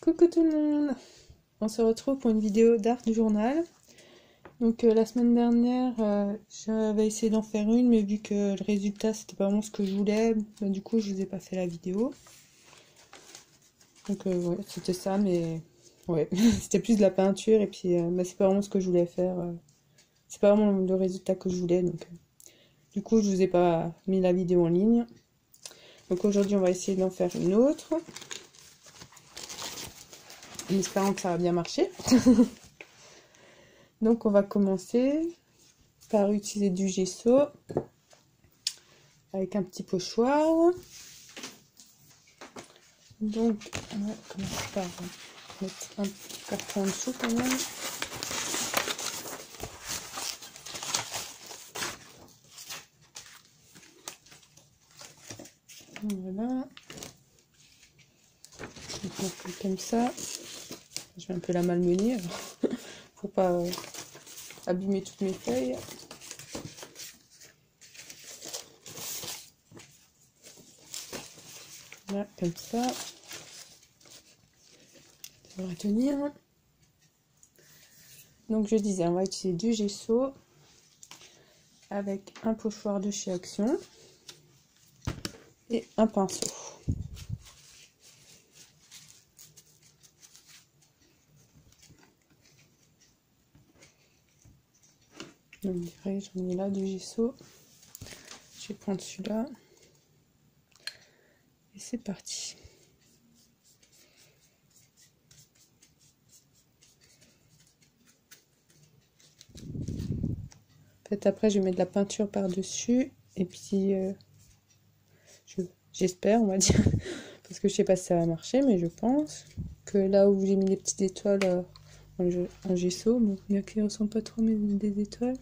Coucou tout le monde! On se retrouve pour une vidéo d'art du journal. Donc la semaine dernière, j'avais essayé d'en faire une, mais vu que le résultat c'était pas vraiment ce que je voulais, bah, du coup je vous ai pas fait la vidéo. Donc ouais, c'était ça, mais ouais, c'était plus de la peinture et puis bah, c'est pas vraiment ce que je voulais faire. C'est pas vraiment le résultat que je voulais, donc du coup je vous ai pas mis la vidéo en ligne. Donc aujourd'hui on va essayer d'en faire une autre, en espérant que ça va bien marcher. Donc on va commencer par utiliser du gesso avec un petit pochoir. Donc on va commencer par mettre un petit carton en dessous quand même. Voilà. Donc on fait comme ça. Je vais un peu la malmener pour pas abîmer toutes mes feuilles. Voilà, comme ça. Ça devrait tenir. Donc je disais, on va utiliser du gesso avec un pochoir de chez Action et un pinceau. Donc j'en ai là du gesso. Je vais prendre celui-là. Et c'est parti. En fait, après, je vais mettre de la peinture par-dessus. Et puis, j'espère, on va dire, parce que je sais pas si ça va marcher, mais je pense que là où j'ai mis les petites étoiles en gesso, bon, bien qu'ils ne ressemblent pas trop mais des étoiles,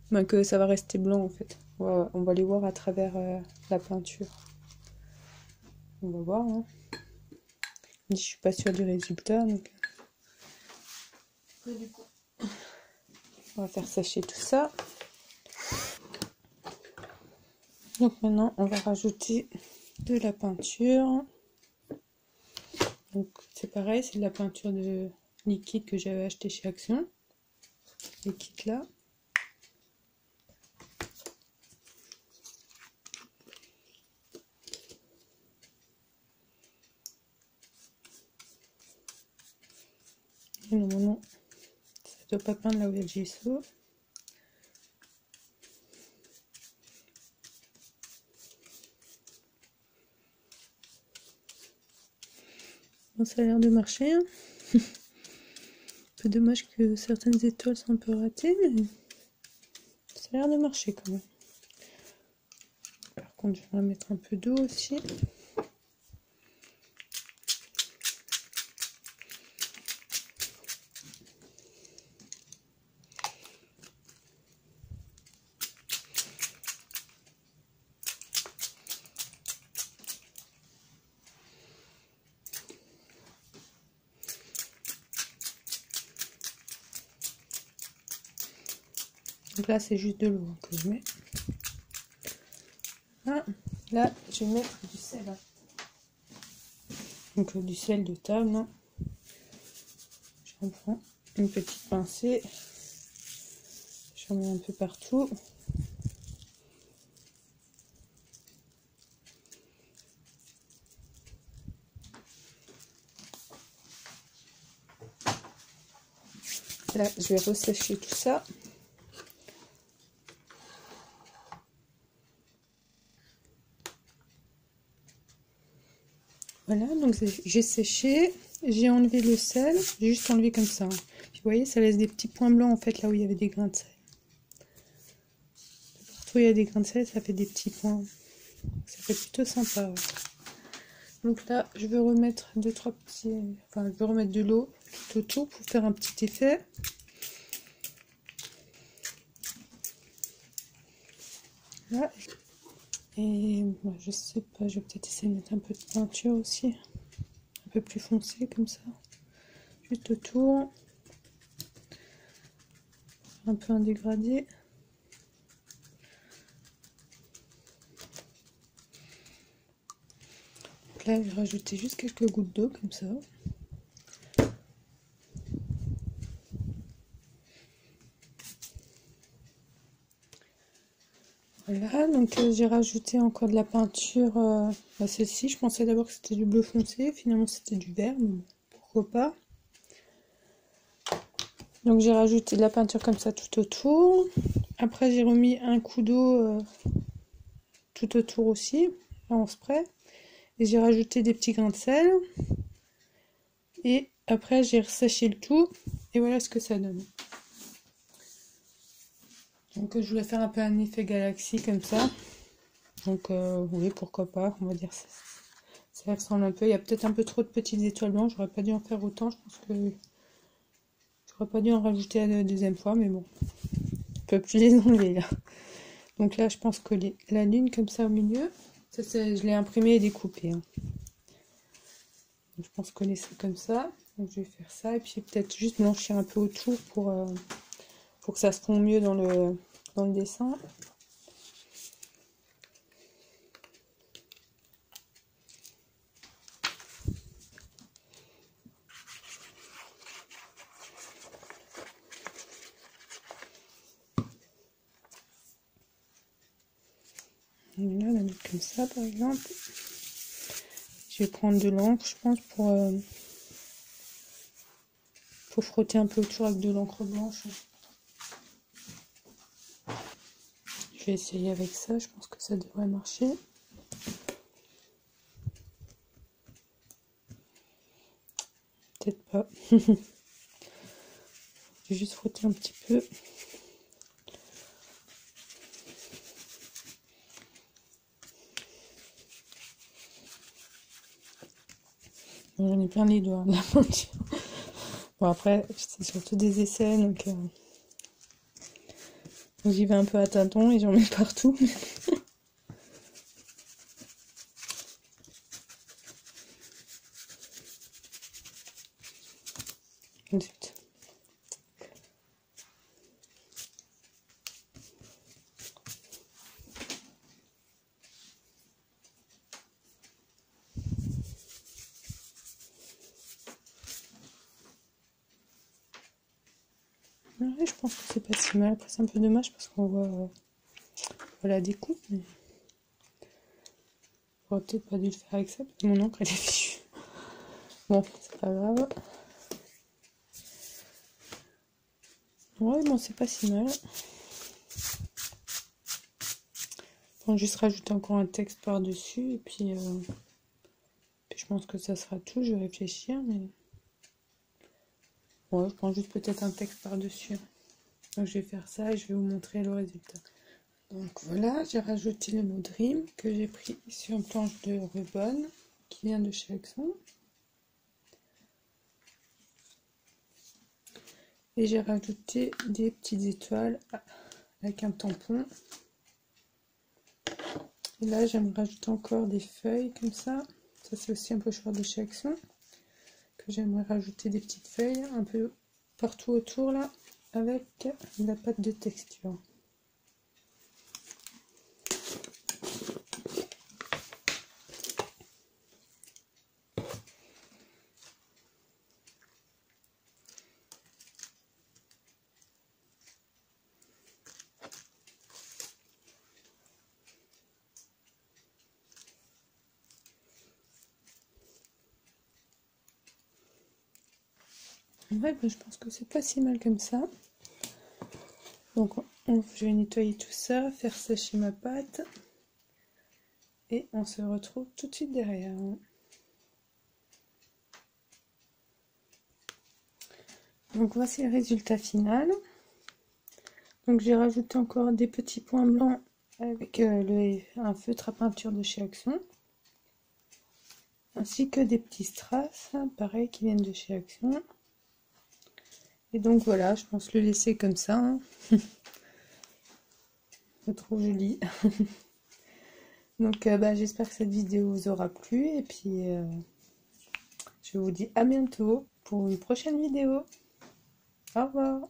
ben que ça va rester blanc en fait. On va les voir à travers la peinture. On va voir. Hein. Je suis pas sûre du résultat, donc du coup, on va faire sécher tout ça. Donc maintenant, on va rajouter de la peinture. Donc c'est pareil, c'est de la peinture de liquide que j'avais acheté chez Action. Les kits là. Et normalement, ça doit pas peindre là où il y a le gesso. Bon, ça a l'air de marcher. Hein. Un peu dommage que certaines étoiles sont un peu ratées, mais ça a l'air de marcher quand même. Par contre, je vais mettre un peu d'eau aussi. Donc là, c'est juste de l'eau que je mets. Ah, là, je vais mettre du sel. Donc du sel de table. Hein. J'en prends une petite pincée. J'en mets un peu partout. Là, je vais ressécher tout ça. Voilà, donc j'ai séché, j'ai enlevé le sel, j'ai juste enlevé comme ça. Puis vous voyez, ça laisse des petits points blancs en fait là où il y avait des grains de sel. Partout où il y a des grains de sel, ça fait des petits points. Ça fait plutôt sympa. Ouais. Donc là, je vais remettre je vais remettre de l'eau tout autour pour faire un petit effet. Là. Et bah, je sais pas, je vais peut-être essayer de mettre un peu de peinture aussi. Un peu plus foncé comme ça. Juste autour. Un peu un dégradé. Donc là, je vais rajouter juste quelques gouttes d'eau comme ça. Voilà, donc j'ai rajouté encore de la peinture à celle-ci. Je pensais d'abord que c'était du bleu foncé, finalement c'était du vert, mais bon, pourquoi pas. Donc j'ai rajouté de la peinture comme ça tout autour. Après j'ai remis un coup d'eau tout autour aussi, en spray. Et j'ai rajouté des petits grains de sel. Et après j'ai resséché le tout. Et voilà ce que ça donne. Donc je voulais faire un peu un effet galaxie comme ça. Donc oui, pourquoi pas, on va dire ça. Ça ressemble un peu. Il y a peut-être un peu trop de petites étoiles blanches. J'aurais pas dû en faire autant. Je pense que j'aurais pas dû en rajouter la deuxième fois. Mais bon, on peut plus les enlever là. Donc là, je pense que la lune comme ça au milieu, ça je l'ai imprimé et découpé. Hein. Donc, je pense que laisser comme ça. Donc je vais faire ça et puis peut-être juste blanchir un peu autour pour que ça se fonde mieux dans le dessin. Et là, on va mettre comme ça par exemple. Je vais prendre de l'encre, je pense, pour frotter un peu autour avec de l'encre blanche. Je vais essayer avec ça, je pense que ça devrait marcher. Peut-être pas. Je vais juste frotter un petit peu. J'en ai plein les doigts de la peinture. Bon après, c'est surtout des essais, donc j'y vais un peu à tâtons et j'en mets partout. Ensuite. Ouais, je pense que c'est pas si mal. Après, c'est un peu dommage parce qu'on voit la découpe. Mais... j'aurais peut-être pas dû le faire avec ça parce que mon encre elle est fichue. Bon, c'est pas grave. Ouais, bon, c'est pas si mal. On va juste rajouter encore un texte par-dessus et puis je pense que ça sera tout. Je vais réfléchir, mais ouais, je prends juste peut-être un texte par-dessus. Donc je vais faire ça et je vais vous montrer le résultat. Donc voilà, j'ai rajouté le mot Dream que j'ai pris sur une planche de Rebond qui vient de chez Axon. Et j'ai rajouté des petites étoiles avec un tampon. Et là, j'aimerais rajouter encore des feuilles comme ça. Ça, c'est aussi un pochoir de chez Axon. Que j'aimerais rajouter des petites feuilles un peu partout autour là, avec de la pâte de texture. Ouais, ben, je pense que c'est pas si mal comme ça. Donc je vais nettoyer tout ça, faire sécher ma pâte. Et on se retrouve tout de suite derrière. Donc voici le résultat final. Donc j'ai rajouté encore des petits points blancs avec un feutre à peinture de chez Axon. Ainsi que des petits strass, pareil, qui viennent de chez Axon. Et donc voilà, je pense le laisser comme ça. Hein. C'est trop joli. Donc j'espère que cette vidéo vous aura plu. Et puis je vous dis à bientôt pour une prochaine vidéo. Au revoir.